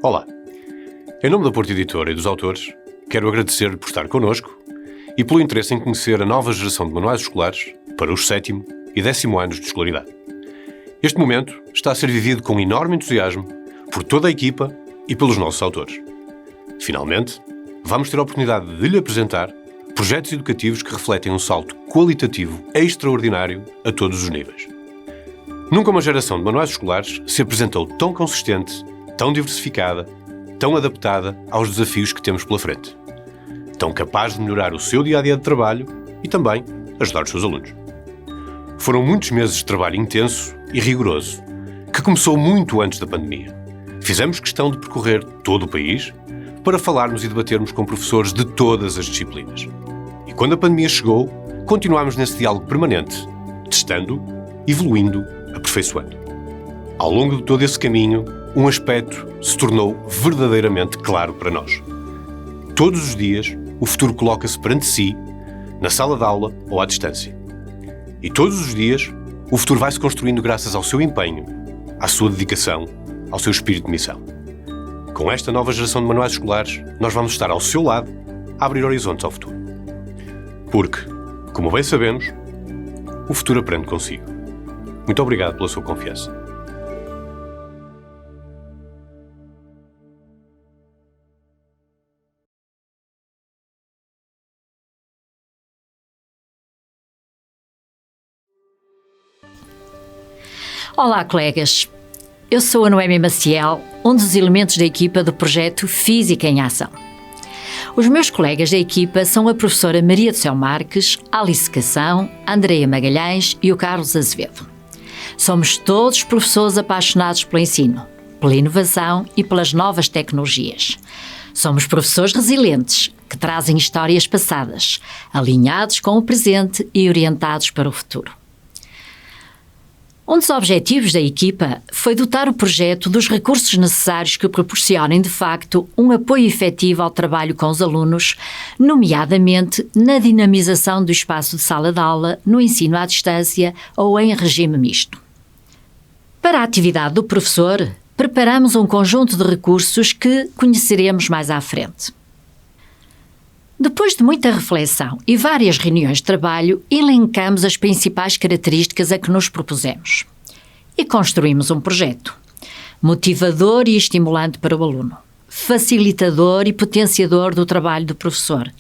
Olá, em nome da Porto Editora e dos autores, quero agradecer-lhe por estar connosco e pelo interesse em conhecer a nova geração de manuais escolares para os 7º e 10º anos de escolaridade. Este momento está a ser vivido com enorme entusiasmo por toda a equipa e pelos nossos autores. Finalmente, vamos ter a oportunidade de lhe apresentar projetos educativos que refletem um salto qualitativo extraordinário a todos os níveis. Nunca uma geração de manuais escolares se apresentou tão consistente, tão diversificada, tão adaptada aos desafios que temos pela frente. Tão capaz de melhorar o seu dia-a-dia de trabalho e também ajudar os seus alunos. Foram muitos meses de trabalho intenso e rigoroso, que começou muito antes da pandemia. Fizemos questão de percorrer todo o país para falarmos e debatermos com professores de todas as disciplinas. E quando a pandemia chegou, continuámos nesse diálogo permanente, testando, evoluindo, aperfeiçoando. Ao longo de todo esse caminho, um aspecto se tornou verdadeiramente claro para nós. Todos os dias, o futuro coloca-se perante si, na sala de aula ou à distância. E todos os dias, o futuro vai-se construindo graças ao seu empenho, à sua dedicação, ao seu espírito de missão. Com esta nova geração de manuais escolares, nós vamos estar ao seu lado a abrir horizontes ao futuro. Porque, como bem sabemos, o futuro aprende consigo. Muito obrigado pela sua confiança. Olá, colegas. Eu sou a Noémia Maciel, um dos elementos da equipa do projeto Física em Ação. Os meus colegas da equipa são a professora Maria do Céu Marques, Alice Cação, Andreia Magalhães e o Carlos Azevedo. Somos todos professores apaixonados pelo ensino, pela inovação e pelas novas tecnologias. Somos professores resilientes, que trazem histórias passadas, alinhados com o presente e orientados para o futuro. Um dos objetivos da equipa foi dotar o projeto dos recursos necessários que proporcionem, de facto, um apoio efetivo ao trabalho com os alunos, nomeadamente na dinamização do espaço de sala de aula, no ensino à distância ou em regime misto. Para a atividade do professor, preparamos um conjunto de recursos que conheceremos mais à frente. Depois de muita reflexão e várias reuniões de trabalho, elencamos as principais características a que nos propusemos. E construímos um projeto motivador e estimulante para o aluno, facilitador e potenciador do trabalho do professor,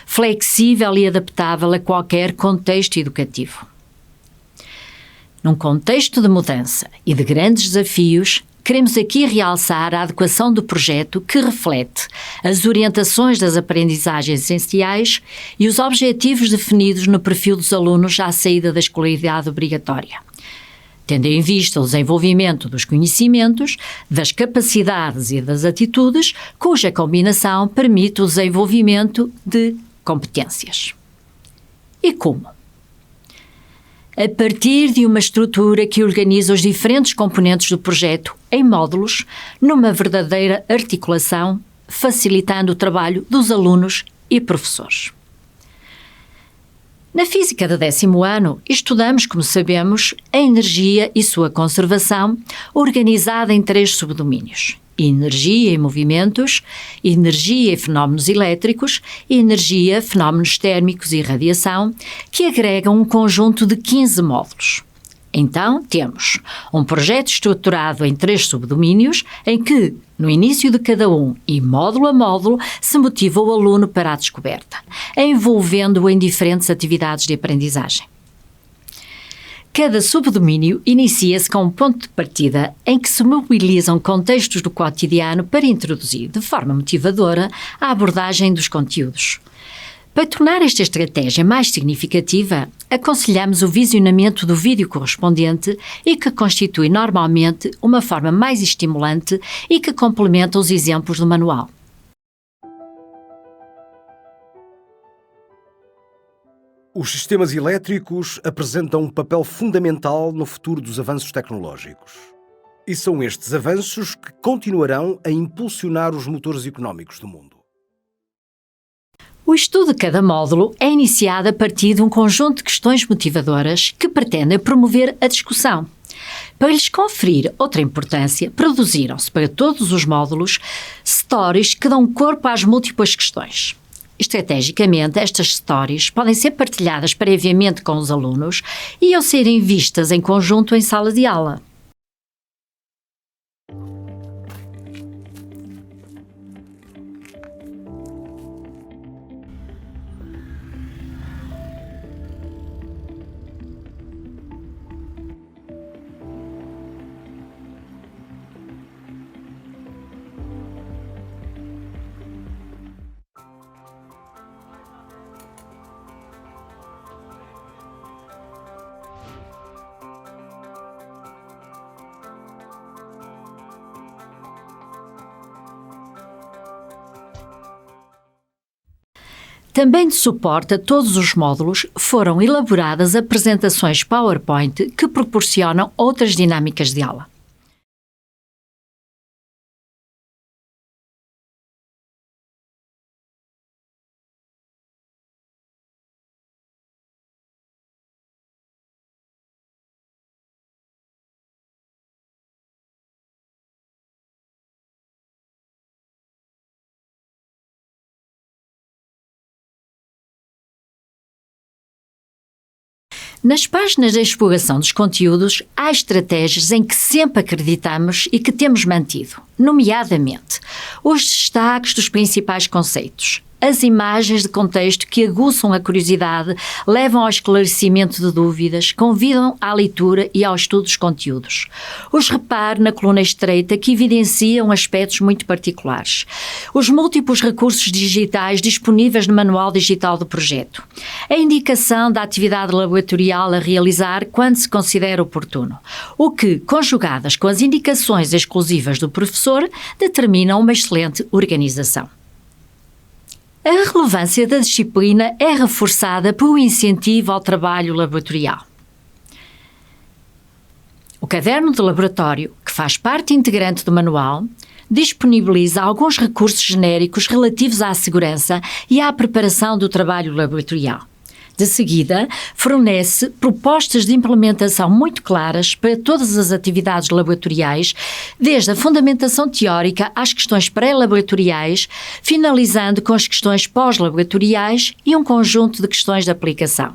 flexível e adaptável a qualquer contexto educativo. Num contexto de mudança e de grandes desafios, queremos aqui realçar a adequação do projeto que reflete as orientações das aprendizagens essenciais e os objetivos definidos no perfil dos alunos à saída da escolaridade obrigatória, tendo em vista o desenvolvimento dos conhecimentos, das capacidades e das atitudes, cuja combinação permite o desenvolvimento de competências. E como? A partir de uma estrutura que organiza os diferentes componentes do projeto em módulos, numa verdadeira articulação, facilitando o trabalho dos alunos e professores. Na Física do 10º ano, estudamos, como sabemos, a energia e sua conservação, organizada em 3 subdomínios: energia e movimentos, energia e fenómenos elétricos, energia, fenómenos térmicos e radiação, que agregam um conjunto de 15 módulos. Então, temos um projeto estruturado em 3 subdomínios, em que, no início de cada um e módulo a módulo, se motiva o aluno para a descoberta, envolvendo-o em diferentes atividades de aprendizagem. Cada subdomínio inicia-se com um ponto de partida em que se mobilizam contextos do cotidiano para introduzir, de forma motivadora, a abordagem dos conteúdos. Para tornar esta estratégia mais significativa, aconselhamos o visionamento do vídeo correspondente e que constitui normalmente uma forma mais estimulante e que complementa os exemplos do manual. Os sistemas elétricos apresentam um papel fundamental no futuro dos avanços tecnológicos. E são estes avanços que continuarão a impulsionar os motores económicos do mundo. O estudo de cada módulo é iniciado a partir de um conjunto de questões motivadoras que pretendem promover a discussão, Para lhes conferir outra importância, produziram-se para todos os módulos stories que dão corpo às múltiplas questões. Estrategicamente, estas stories podem ser partilhadas previamente com os alunos e ao serem vistas em conjunto em sala de aula. Também de suporte a todos os módulos foram elaboradas apresentações PowerPoint que proporcionam outras dinâmicas de aula. Nas páginas de exploração dos conteúdos, há estratégias em que sempre acreditamos e que temos mantido, nomeadamente os destaques dos principais conceitos, as imagens de contexto que aguçam a curiosidade, levam ao esclarecimento de dúvidas, convidam à leitura e ao estudo dos conteúdos. Os repare na coluna estreita que evidenciam aspectos muito particulares. Os múltiplos recursos digitais disponíveis no manual digital do projeto. A indicação da atividade laboratorial a realizar quando se considera oportuno, o que, conjugadas com as indicações exclusivas do professor, determinam uma excelente organização. A relevância da disciplina é reforçada pelo incentivo ao trabalho laboratorial. O caderno de laboratório, que faz parte integrante do manual, disponibiliza alguns recursos genéricos relativos à segurança e à preparação do trabalho laboratorial. De seguida, fornece propostas de implementação muito claras para todas as atividades laboratoriais, desde a fundamentação teórica às questões pré-laboratoriais, finalizando com as questões pós-laboratoriais e um conjunto de questões de aplicação.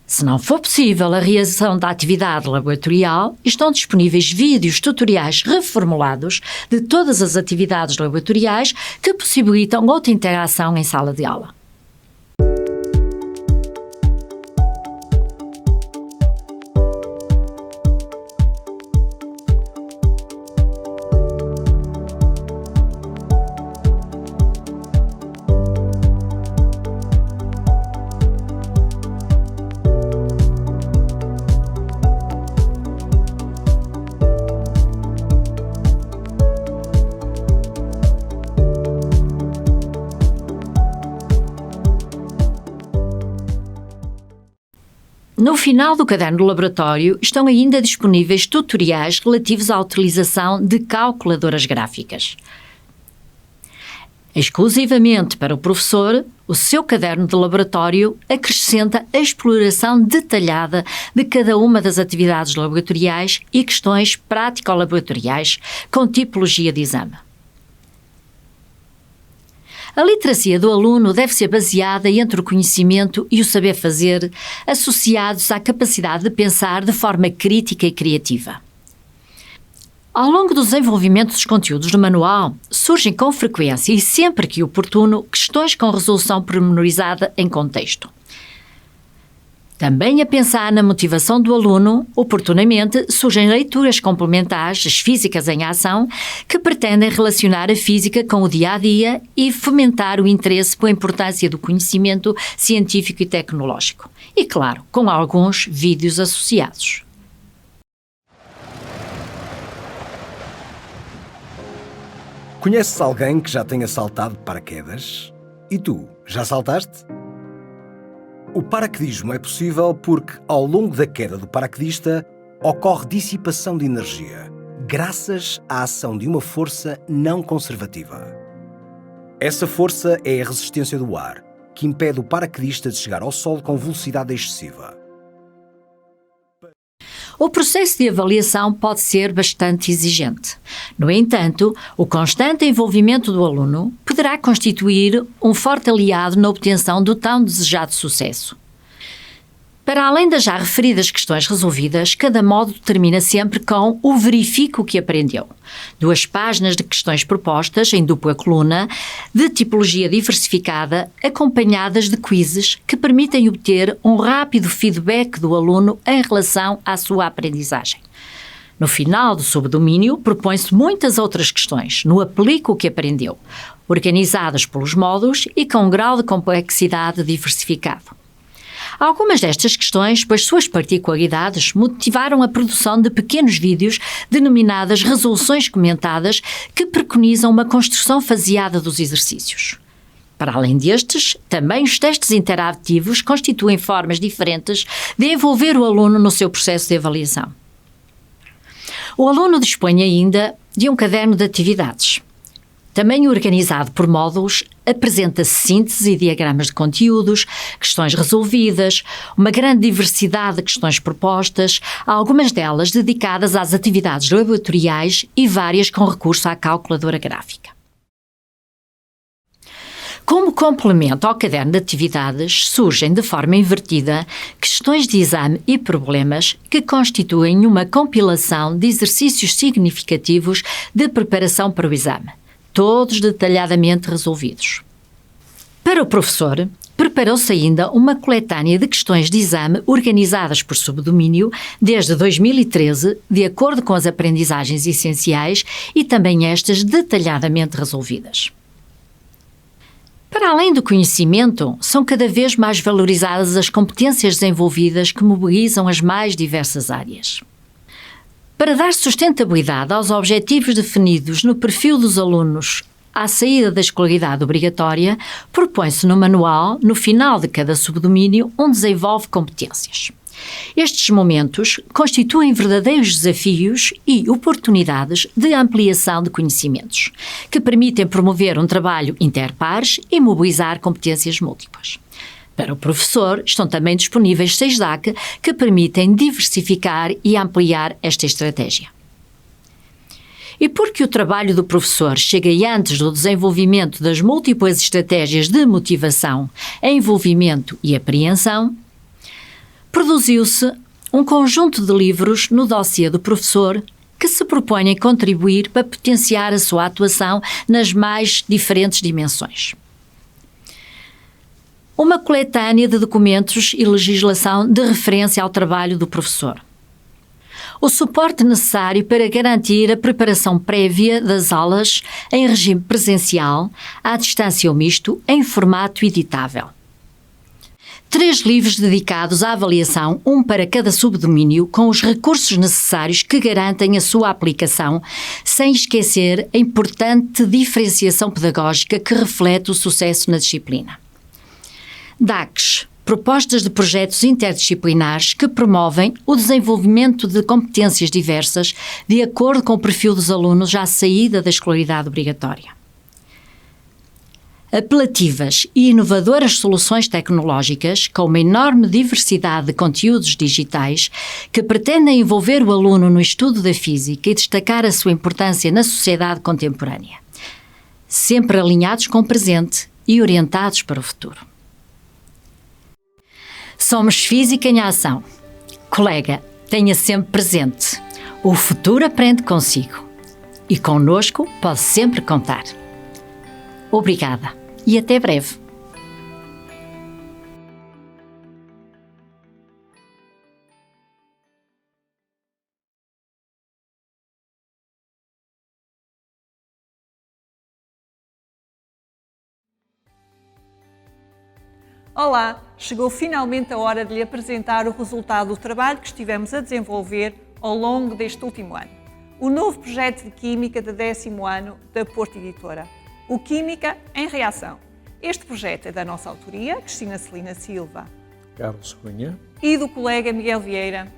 Se não for possível a realização da atividade laboratorial, estão disponíveis vídeos tutoriais reformulados de todas as atividades laboratoriais que possibilitam outra interação em sala de aula. No final do caderno do laboratório estão ainda disponíveis tutoriais relativos à utilização de calculadoras gráficas. Exclusivamente para o professor, o seu caderno de laboratório acrescenta a exploração detalhada de cada uma das atividades laboratoriais e questões prático-laboratoriais com tipologia de exame. A literacia do aluno deve ser baseada entre o conhecimento e o saber fazer, associados à capacidade de pensar de forma crítica e criativa. Ao longo do desenvolvimento dos conteúdos do manual, surgem com frequência e sempre que oportuno questões com resolução pormenorizada em contexto. Também a pensar na motivação do aluno, oportunamente surgem leituras complementares, as físicas em ação, que pretendem relacionar a física com o dia-a-dia e fomentar o interesse pela importância do conhecimento científico e tecnológico. E, claro, com alguns vídeos associados. Conheces alguém que já tenha saltado de paraquedas? E tu, já saltaste? O paraquedismo é possível porque, ao longo da queda do paraquedista, ocorre dissipação de energia, graças à ação de uma força não conservativa. Essa força é a resistência do ar, que impede o paraquedista de chegar ao solo com velocidade excessiva. O processo de avaliação pode ser bastante exigente. No entanto, o constante envolvimento do aluno poderá constituir um forte aliado na obtenção do tão desejado sucesso. Para além das já referidas questões resolvidas, cada módulo termina sempre com o verifique o que aprendeu. 2 páginas de questões propostas em dupla coluna, de tipologia diversificada, acompanhadas de quizzes que permitem obter um rápido feedback do aluno em relação à sua aprendizagem. No final do subdomínio, propõe-se muitas outras questões, no aplique o que aprendeu, organizadas pelos módulos e com um grau de complexidade diversificado. Algumas destas questões, pelas suas particularidades, motivaram a produção de pequenos vídeos denominadas resoluções comentadas que preconizam uma construção faseada dos exercícios. Para além destes, também os testes interativos constituem formas diferentes de envolver o aluno no seu processo de avaliação. O aluno dispõe ainda de um caderno de atividades. Também organizado por módulos, apresenta síntese e diagramas de conteúdos, questões resolvidas, uma grande diversidade de questões propostas, algumas delas dedicadas às atividades laboratoriais e várias com recurso à calculadora gráfica. Como complemento ao caderno de atividades, surgem de forma invertida questões de exame e problemas que constituem uma compilação de exercícios significativos de preparação para o exame, todos detalhadamente resolvidos. Para o professor, preparou-se ainda uma coletânea de questões de exame organizadas por subdomínio desde 2013, de acordo com as aprendizagens essenciais e também estas detalhadamente resolvidas. Para além do conhecimento, são cada vez mais valorizadas as competências desenvolvidas que mobilizam as mais diversas áreas. Para dar sustentabilidade aos objetivos definidos no perfil dos alunos à saída da escolaridade obrigatória, propõe-se no manual, no final de cada subdomínio, um desenvolve competências. Estes momentos constituem verdadeiros desafios e oportunidades de ampliação de conhecimentos, que permitem promover um trabalho interpares e mobilizar competências múltiplas. Para o professor, estão também disponíveis 6 DAC que permitem diversificar e ampliar esta estratégia. E porque o trabalho do professor chega antes do desenvolvimento das múltiplas estratégias de motivação, envolvimento e apreensão, produziu-se um conjunto de livros no dossiê do professor que se propõem contribuir para potenciar a sua atuação nas mais diferentes dimensões. Uma coletânea de documentos e legislação de referência ao trabalho do professor. O suporte necessário para garantir a preparação prévia das aulas em regime presencial, à distância ou misto, em formato editável. 3 livros dedicados à avaliação, um para cada subdomínio, com os recursos necessários que garantem a sua aplicação, sem esquecer a importante diferenciação pedagógica que reflete o sucesso na disciplina. DACs, propostas de projetos interdisciplinares que promovem o desenvolvimento de competências diversas de acordo com o perfil dos alunos à saída da escolaridade obrigatória. Apelativas e inovadoras soluções tecnológicas com uma enorme diversidade de conteúdos digitais que pretendem envolver o aluno no estudo da física e destacar a sua importância na sociedade contemporânea, sempre alinhados com o presente e orientados para o futuro. Somos Física em Ação. Colega, tenha sempre presente. O futuro aprende consigo. E connosco pode sempre contar. Obrigada e até breve. Olá, chegou finalmente a hora de lhe apresentar o resultado do trabalho que estivemos a desenvolver ao longo deste último ano. O novo projeto de Química de 10º ano da Porto Editora, o Química em Reação. Este projeto é da nossa autoria, Cristina Celina Silva, Carlos Cunha e do colega Miguel Vieira.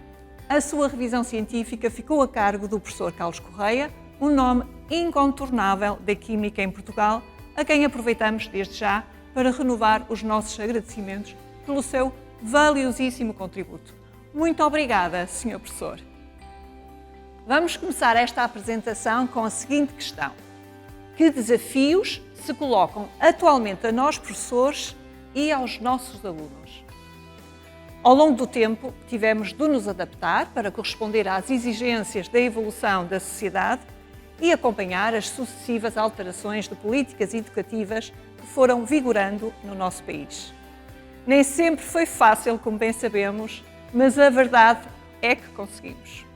A sua revisão científica ficou a cargo do professor Carlos Correia, um nome incontornável da Química em Portugal, a quem aproveitamos desde já para renovar os nossos agradecimentos pelo seu valiosíssimo contributo. Muito obrigada, Sr. Professor. Vamos começar esta apresentação com a seguinte questão: que desafios se colocam atualmente a nós, professores, e aos nossos alunos? Ao longo do tempo, tivemos de nos adaptar para corresponder às exigências da evolução da sociedade e acompanhar as sucessivas alterações de políticas educativas que foram vigorando no nosso país. Nem sempre foi fácil, como bem sabemos, mas a verdade é que conseguimos.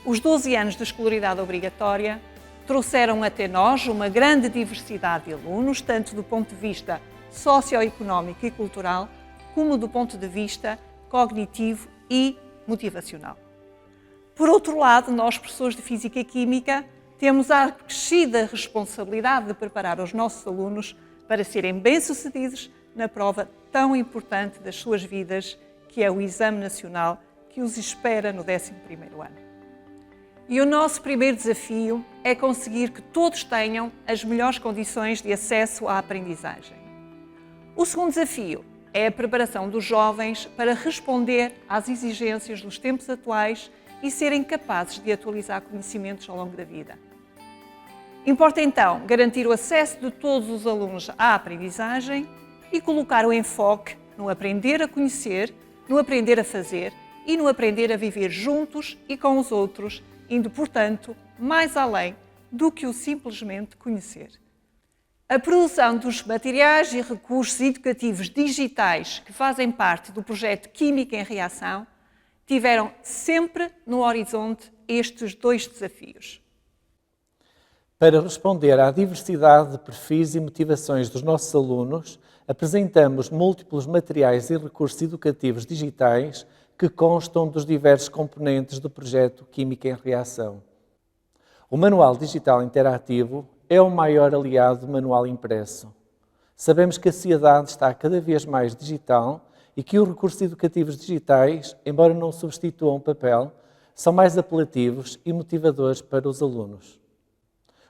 Os 12 anos de escolaridade obrigatória trouxeram até nós uma grande diversidade de alunos, tanto do ponto de vista socioeconómico e cultural, como do ponto de vista cognitivo e motivacional. Por outro lado, nós, professores de Física e Química, temos a acrescida responsabilidade de preparar os nossos alunos para serem bem-sucedidos na prova tão importante das suas vidas, que é o Exame Nacional que os espera no 11º ano. E o nosso primeiro desafio é conseguir que todos tenham as melhores condições de acesso à aprendizagem. O segundo desafio é a preparação dos jovens para responder às exigências dos tempos atuais e serem capazes de atualizar conhecimentos ao longo da vida. Importa então garantir o acesso de todos os alunos à aprendizagem e colocar o enfoque no aprender a conhecer, no aprender a fazer e no aprender a viver juntos e com os outros, indo, portanto, mais além do que o simplesmente conhecer. A produção dos materiais e recursos educativos digitais que fazem parte do projeto Química em Reação tiveram sempre no horizonte estes dois desafios. Para responder à diversidade de perfis e motivações dos nossos alunos, apresentamos múltiplos materiais e recursos educativos digitais que constam dos diversos componentes do projeto Química em Reação. O Manual Digital Interativo é o maior aliado do manual impresso. Sabemos que a sociedade está cada vez mais digital e que os recursos educativos digitais, embora não substituam o papel, são mais apelativos e motivadores para os alunos.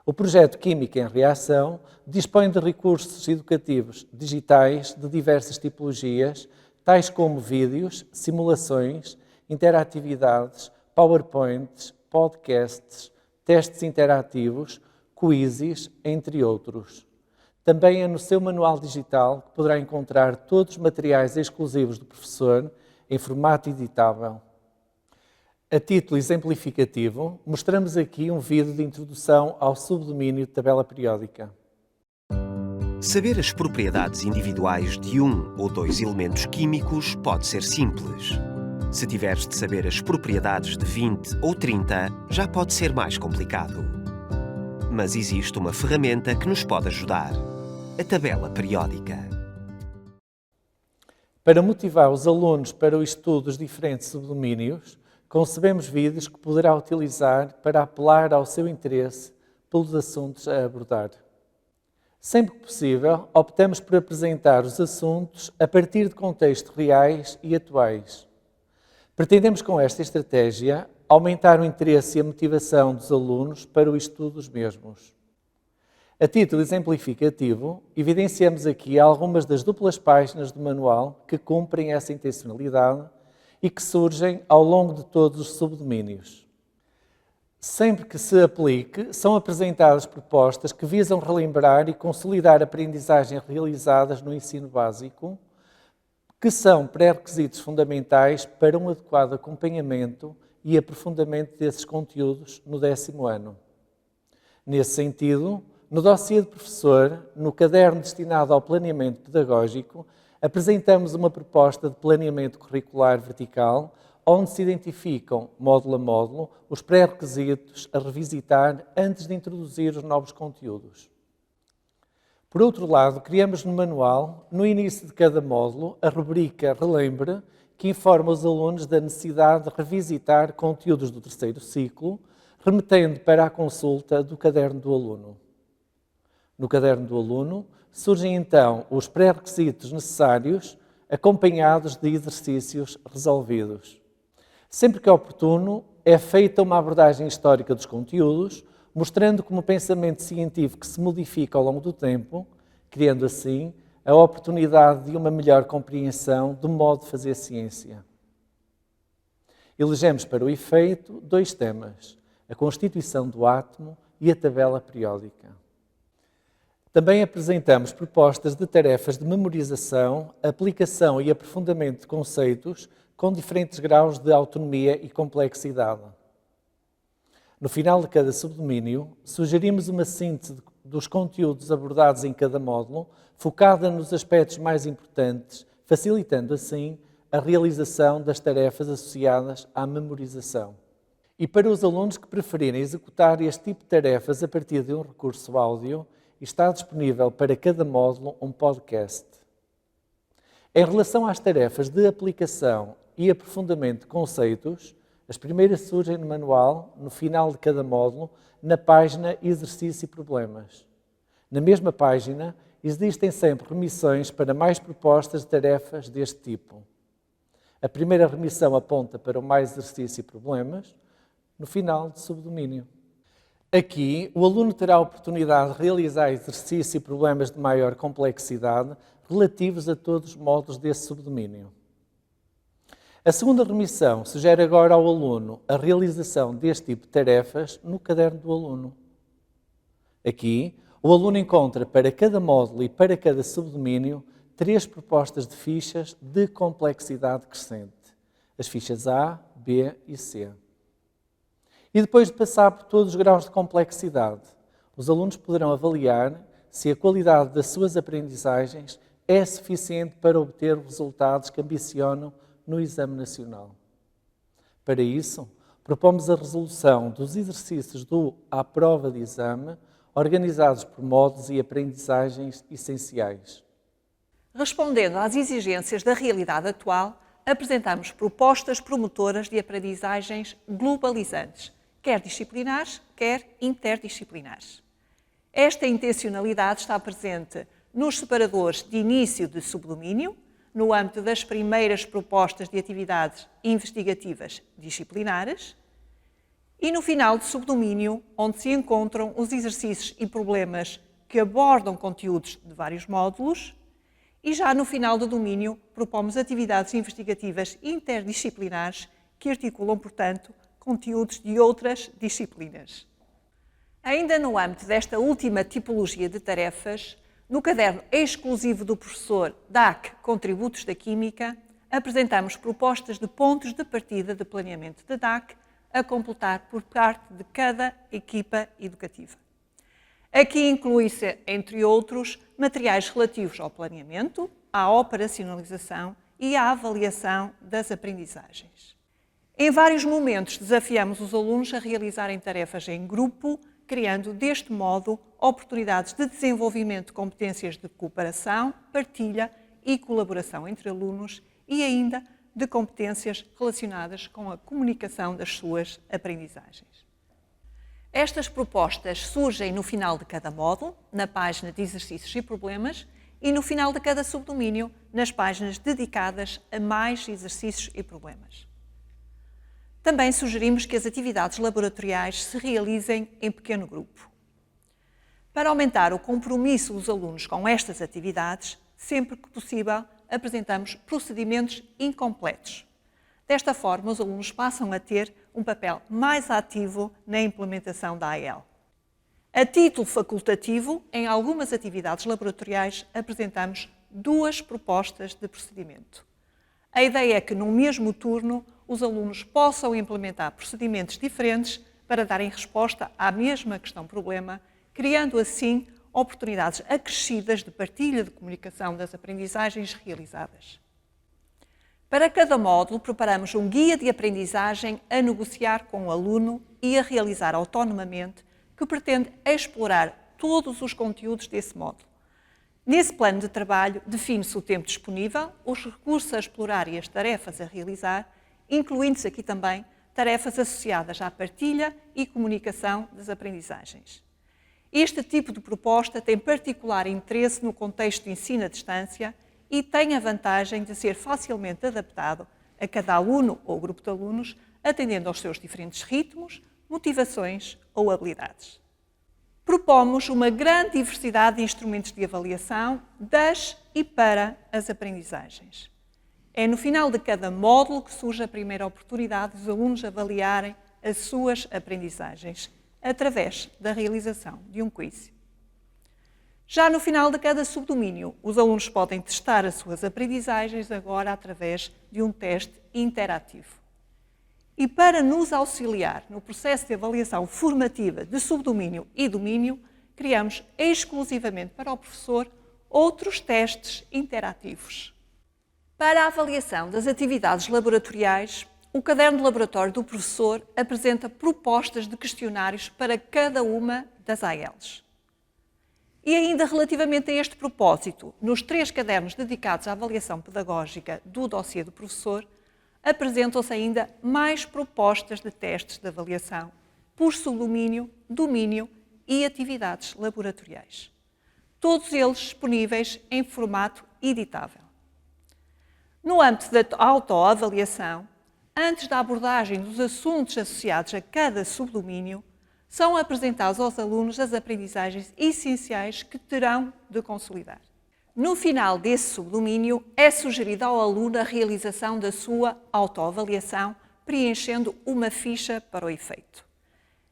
O projeto Química em Reação dispõe de recursos educativos digitais de diversas tipologias, tais como vídeos, simulações, interatividades, PowerPoints, podcasts, testes interativos, quizzes, entre outros. Também é no seu manual digital que poderá encontrar todos os materiais exclusivos do professor em formato editável. A título exemplificativo, mostramos aqui um vídeo de introdução ao subdomínio de tabela periódica. Saber as propriedades individuais de um ou dois elementos químicos pode ser simples. Se tiveres de saber as propriedades de 20 ou 30, já pode ser mais complicado. Mas existe uma ferramenta que nos pode ajudar: a tabela periódica. Para motivar os alunos para o estudo dos diferentes subdomínios, concebemos vídeos que poderá utilizar para apelar ao seu interesse pelos assuntos a abordar. Sempre que possível, optamos por apresentar os assuntos a partir de contextos reais e atuais. Pretendemos com esta estratégia aumentar o interesse e a motivação dos alunos para o estudo dos mesmos. A título exemplificativo, evidenciamos aqui algumas das duplas páginas do manual que cumprem essa intencionalidade e que surgem ao longo de todos os subdomínios. Sempre que se aplique, são apresentadas propostas que visam relembrar e consolidar aprendizagens realizadas no ensino básico, que são pré-requisitos fundamentais para um adequado acompanhamento e aprofundamento desses conteúdos no 10º ano. Nesse sentido, no dossiê de professor, no caderno destinado ao planeamento pedagógico, apresentamos uma proposta de planeamento curricular vertical, onde se identificam, módulo a módulo, os pré-requisitos a revisitar antes de introduzir os novos conteúdos. Por outro lado, criamos no manual, no início de cada módulo, a rubrica Relembre, que informa os alunos da necessidade de revisitar conteúdos do 3º ciclo, remetendo para a consulta do caderno do aluno. No caderno do aluno, surgem então os pré-requisitos necessários, acompanhados de exercícios resolvidos. Sempre que é oportuno, é feita uma abordagem histórica dos conteúdos, mostrando como o pensamento científico se modifica ao longo do tempo, criando assim a oportunidade de uma melhor compreensão do modo de fazer ciência. Elegemos para o efeito 2 temas: a constituição do átomo e a tabela periódica. Também apresentamos propostas de tarefas de memorização, aplicação e aprofundamento de conceitos com diferentes graus de autonomia e complexidade. No final de cada subdomínio, sugerimos uma síntese dos conteúdos abordados em cada módulo, focada nos aspectos mais importantes, facilitando assim a realização das tarefas associadas à memorização. E para os alunos que preferirem executar este tipo de tarefas a partir de um recurso áudio, está disponível para cada módulo um podcast. Em relação às tarefas de aplicação e aprofundamento de conceitos, as primeiras surgem no manual, no final de cada módulo, na página Exercício e Problemas. Na mesma página, existem sempre remissões para mais propostas de tarefas deste tipo. A primeira remissão aponta para o mais exercício e problemas, no final de subdomínio. Aqui, o aluno terá a oportunidade de realizar exercícios e problemas de maior complexidade relativos a todos os módulos desse subdomínio. A segunda remissão sugere agora ao aluno a realização deste tipo de tarefas no caderno do aluno. Aqui, o aluno encontra para cada módulo e para cada subdomínio 3 propostas de fichas de complexidade crescente. As fichas A, B e C. E depois de passar por todos os graus de complexidade, os alunos poderão avaliar se a qualidade das suas aprendizagens é suficiente para obter os resultados que ambicionam no Exame Nacional. Para isso, propomos a resolução dos exercícios à prova de exame, organizados por módulos e aprendizagens essenciais. Respondendo às exigências da realidade atual, apresentamos propostas promotoras de aprendizagens globalizantes, quer disciplinares, quer interdisciplinares. Esta intencionalidade está presente nos separadores de início de subdomínio, no âmbito das primeiras propostas de atividades investigativas disciplinares, e no final de subdomínio, onde se encontram os exercícios e problemas que abordam conteúdos de vários módulos, e já no final do domínio propomos atividades investigativas interdisciplinares que articulam, portanto, conteúdos de outras disciplinas. Ainda no âmbito desta última tipologia de tarefas, no caderno exclusivo do professor DAC Contributos da Química, apresentamos propostas de pontos de partida de planeamento da DAC a completar por parte de cada equipa educativa. Aqui inclui-se, entre outros, materiais relativos ao planeamento, à operacionalização e à avaliação das aprendizagens. Em vários momentos, desafiamos os alunos a realizarem tarefas em grupo, criando, deste modo, oportunidades de desenvolvimento de competências de cooperação, partilha e colaboração entre alunos e ainda de competências relacionadas com a comunicação das suas aprendizagens. Estas propostas surgem no final de cada módulo, na página de exercícios e problemas, e no final de cada subdomínio, nas páginas dedicadas a mais exercícios e problemas. Também sugerimos que as atividades laboratoriais se realizem em pequeno grupo. Para aumentar o compromisso dos alunos com estas atividades, sempre que possível, apresentamos procedimentos incompletos. Desta forma, os alunos passam a ter um papel mais ativo na implementação da AEL. A título facultativo, em algumas atividades laboratoriais, apresentamos 2 propostas de procedimento. A ideia é que, no mesmo turno, os alunos possam implementar procedimentos diferentes para darem resposta à mesma questão-problema, criando assim oportunidades acrescidas de partilha de comunicação das aprendizagens realizadas. Para cada módulo, preparamos um guia de aprendizagem a negociar com o aluno e a realizar autonomamente, que pretende explorar todos os conteúdos desse módulo. Nesse plano de trabalho, define-se o tempo disponível, os recursos a explorar e as tarefas a realizar, incluindo-se aqui também tarefas associadas à partilha e comunicação das aprendizagens. Este tipo de proposta tem particular interesse no contexto de ensino à distância e tem a vantagem de ser facilmente adaptado a cada aluno ou grupo de alunos, atendendo aos seus diferentes ritmos, motivações ou habilidades. Propomos uma grande diversidade de instrumentos de avaliação das e para as aprendizagens. É no final de cada módulo que surge a primeira oportunidade dos alunos avaliarem as suas aprendizagens através da realização de um quiz. Já no final de cada subdomínio, os alunos podem testar as suas aprendizagens agora através de um teste interativo. E para nos auxiliar no processo de avaliação formativa de subdomínio e domínio, criamos exclusivamente para o professor outros testes interativos. Para a avaliação das atividades laboratoriais, o caderno de laboratório do professor apresenta propostas de questionários para cada uma das ALs. E ainda relativamente a este propósito, nos 3 cadernos dedicados à avaliação pedagógica do dossiê do professor, apresentam-se ainda mais propostas de testes de avaliação por subdomínio, domínio e atividades laboratoriais. Todos eles disponíveis em formato editável. No âmbito da autoavaliação, antes da abordagem dos assuntos associados a cada subdomínio, são apresentados aos alunos as aprendizagens essenciais que terão de consolidar. No final desse subdomínio, é sugerido ao aluno a realização da sua autoavaliação, preenchendo uma ficha para o efeito.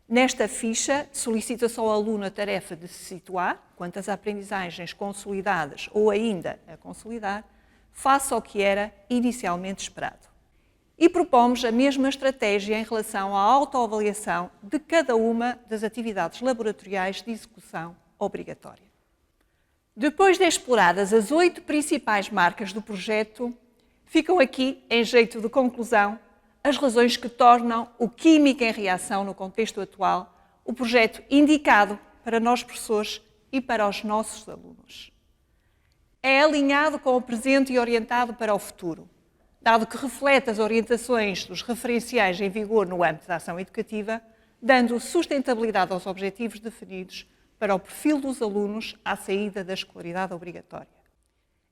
Nesta ficha, solicita-se ao aluno a tarefa de se situar quanto às aprendizagens consolidadas ou ainda a consolidar, face ao que era inicialmente esperado. E propomos a mesma estratégia em relação à autoavaliação de cada uma das atividades laboratoriais de execução obrigatória. Depois de exploradas as 8 principais marcas do projeto, ficam aqui, em jeito de conclusão, as razões que tornam o Química em Reação no contexto atual o projeto indicado para nós professores e para os nossos alunos. É alinhado com o presente e orientado para o futuro, dado que reflete as orientações dos referenciais em vigor no âmbito da ação educativa, dando sustentabilidade aos objetivos definidos para o perfil dos alunos à saída da escolaridade obrigatória.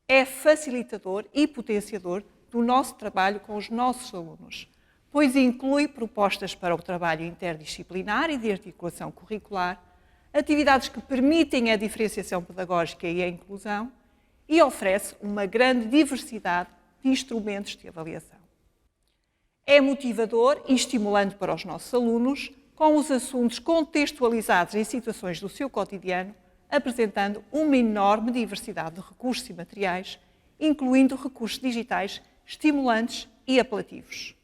É facilitador e potenciador do nosso trabalho com os nossos alunos, pois inclui propostas para o trabalho interdisciplinar e de articulação curricular, atividades que permitem a diferenciação pedagógica e a inclusão, e oferece uma grande diversidade de instrumentos de avaliação. É motivador e estimulante para os nossos alunos, com os assuntos contextualizados em situações do seu cotidiano, apresentando uma enorme diversidade de recursos e materiais, incluindo recursos digitais estimulantes e apelativos.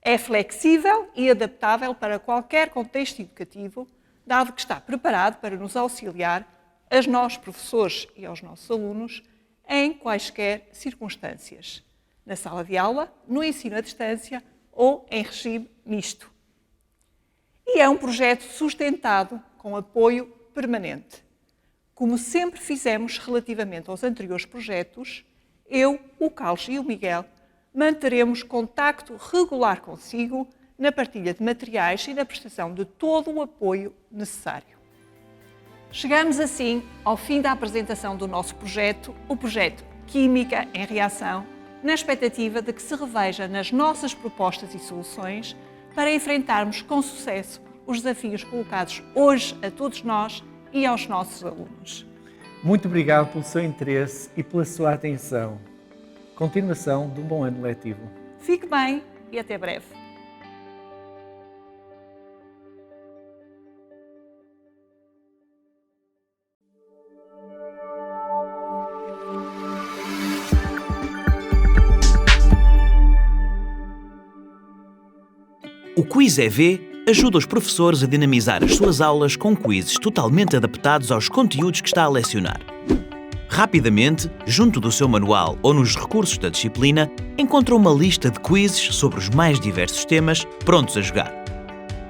É flexível e adaptável para qualquer contexto educativo, dado que está preparado para nos auxiliar, a nós professores e aos nossos alunos, em quaisquer circunstâncias, na sala de aula, no ensino à distância ou em regime misto. E é um projeto sustentado com apoio permanente. Como sempre fizemos relativamente aos anteriores projetos, eu, o Carlos e o Miguel manteremos contacto regular consigo na partilha de materiais e na prestação de todo o apoio necessário. Chegamos assim ao fim da apresentação do nosso projeto, o projeto Química em Reação, na expectativa de que se reveja nas nossas propostas e soluções para enfrentarmos com sucesso os desafios colocados hoje a todos nós e aos nossos alunos. Muito obrigado pelo seu interesse e pela sua atenção. Continuação de um bom ano letivo. Fique bem e até breve. O Quiz EV ajuda os professores a dinamizar as suas aulas com quizzes totalmente adaptados aos conteúdos que está a lecionar. Rapidamente, junto do seu manual ou nos recursos da disciplina, encontra uma lista de quizzes sobre os mais diversos temas prontos a jogar.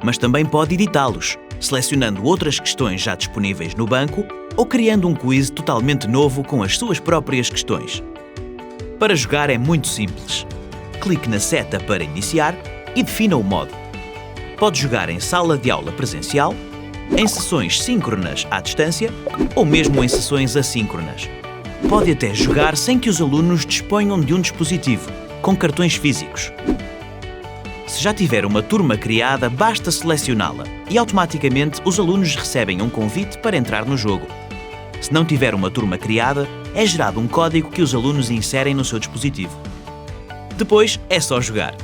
Mas também pode editá-los, selecionando outras questões já disponíveis no banco ou criando um quiz totalmente novo com as suas próprias questões. Para jogar é muito simples. Clique na seta para iniciar e defina o modo. Pode jogar em sala de aula presencial, em sessões síncronas à distância ou mesmo em sessões assíncronas. Pode até jogar sem que os alunos disponham de um dispositivo, com cartões físicos. Se já tiver uma turma criada, basta selecioná-la e automaticamente os alunos recebem um convite para entrar no jogo. Se não tiver uma turma criada, é gerado um código que os alunos inserem no seu dispositivo. Depois é só jogar.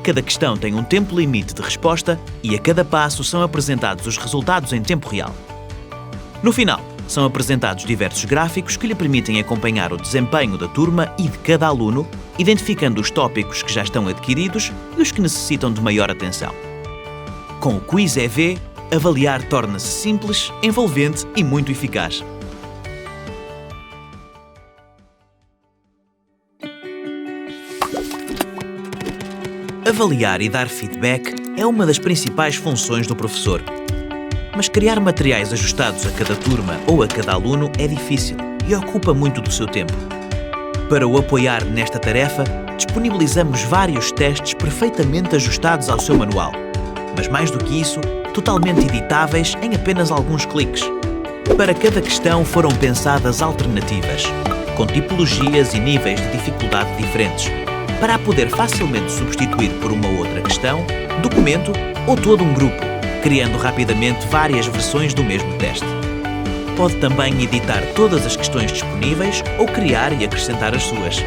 Cada questão tem um tempo limite de resposta e a cada passo são apresentados os resultados em tempo real. No final, são apresentados diversos gráficos que lhe permitem acompanhar o desempenho da turma e de cada aluno, identificando os tópicos que já estão adquiridos e os que necessitam de maior atenção. Com o Quiz EV, avaliar torna-se simples, envolvente e muito eficaz. Avaliar e dar feedback é uma das principais funções do professor. Mas criar materiais ajustados a cada turma ou a cada aluno é difícil e ocupa muito do seu tempo. Para o apoiar nesta tarefa, disponibilizamos vários testes perfeitamente ajustados ao seu manual, mas mais do que isso, totalmente editáveis em apenas alguns cliques. Para cada questão foram pensadas alternativas, com tipologias e níveis de dificuldade diferentes, para a poder facilmente substituir por uma outra questão, documento ou todo um grupo, criando rapidamente várias versões do mesmo teste. Pode também editar todas as questões disponíveis ou criar e acrescentar as suas.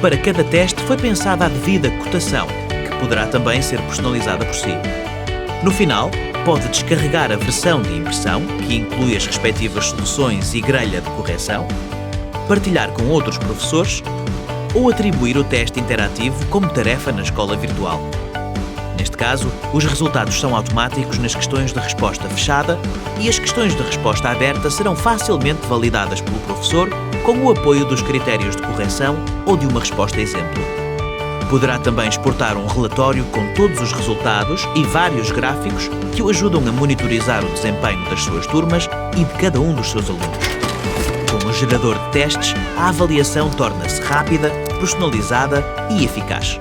Para cada teste foi pensada a devida cotação, que poderá também ser personalizada por si. No final, pode descarregar a versão de impressão, que inclui as respectivas soluções e grelha de correção, partilhar com outros professores ou atribuir o teste interativo como tarefa na escola virtual. Neste caso, os resultados são automáticos nas questões de resposta fechada e as questões de resposta aberta serão facilmente validadas pelo professor com o apoio dos critérios de correção ou de uma resposta exemplo. Poderá também exportar um relatório com todos os resultados e vários gráficos que o ajudam a monitorizar o desempenho das suas turmas e de cada um dos seus alunos. Com o gerador de testes, a avaliação torna-se rápida, personalizada e eficaz.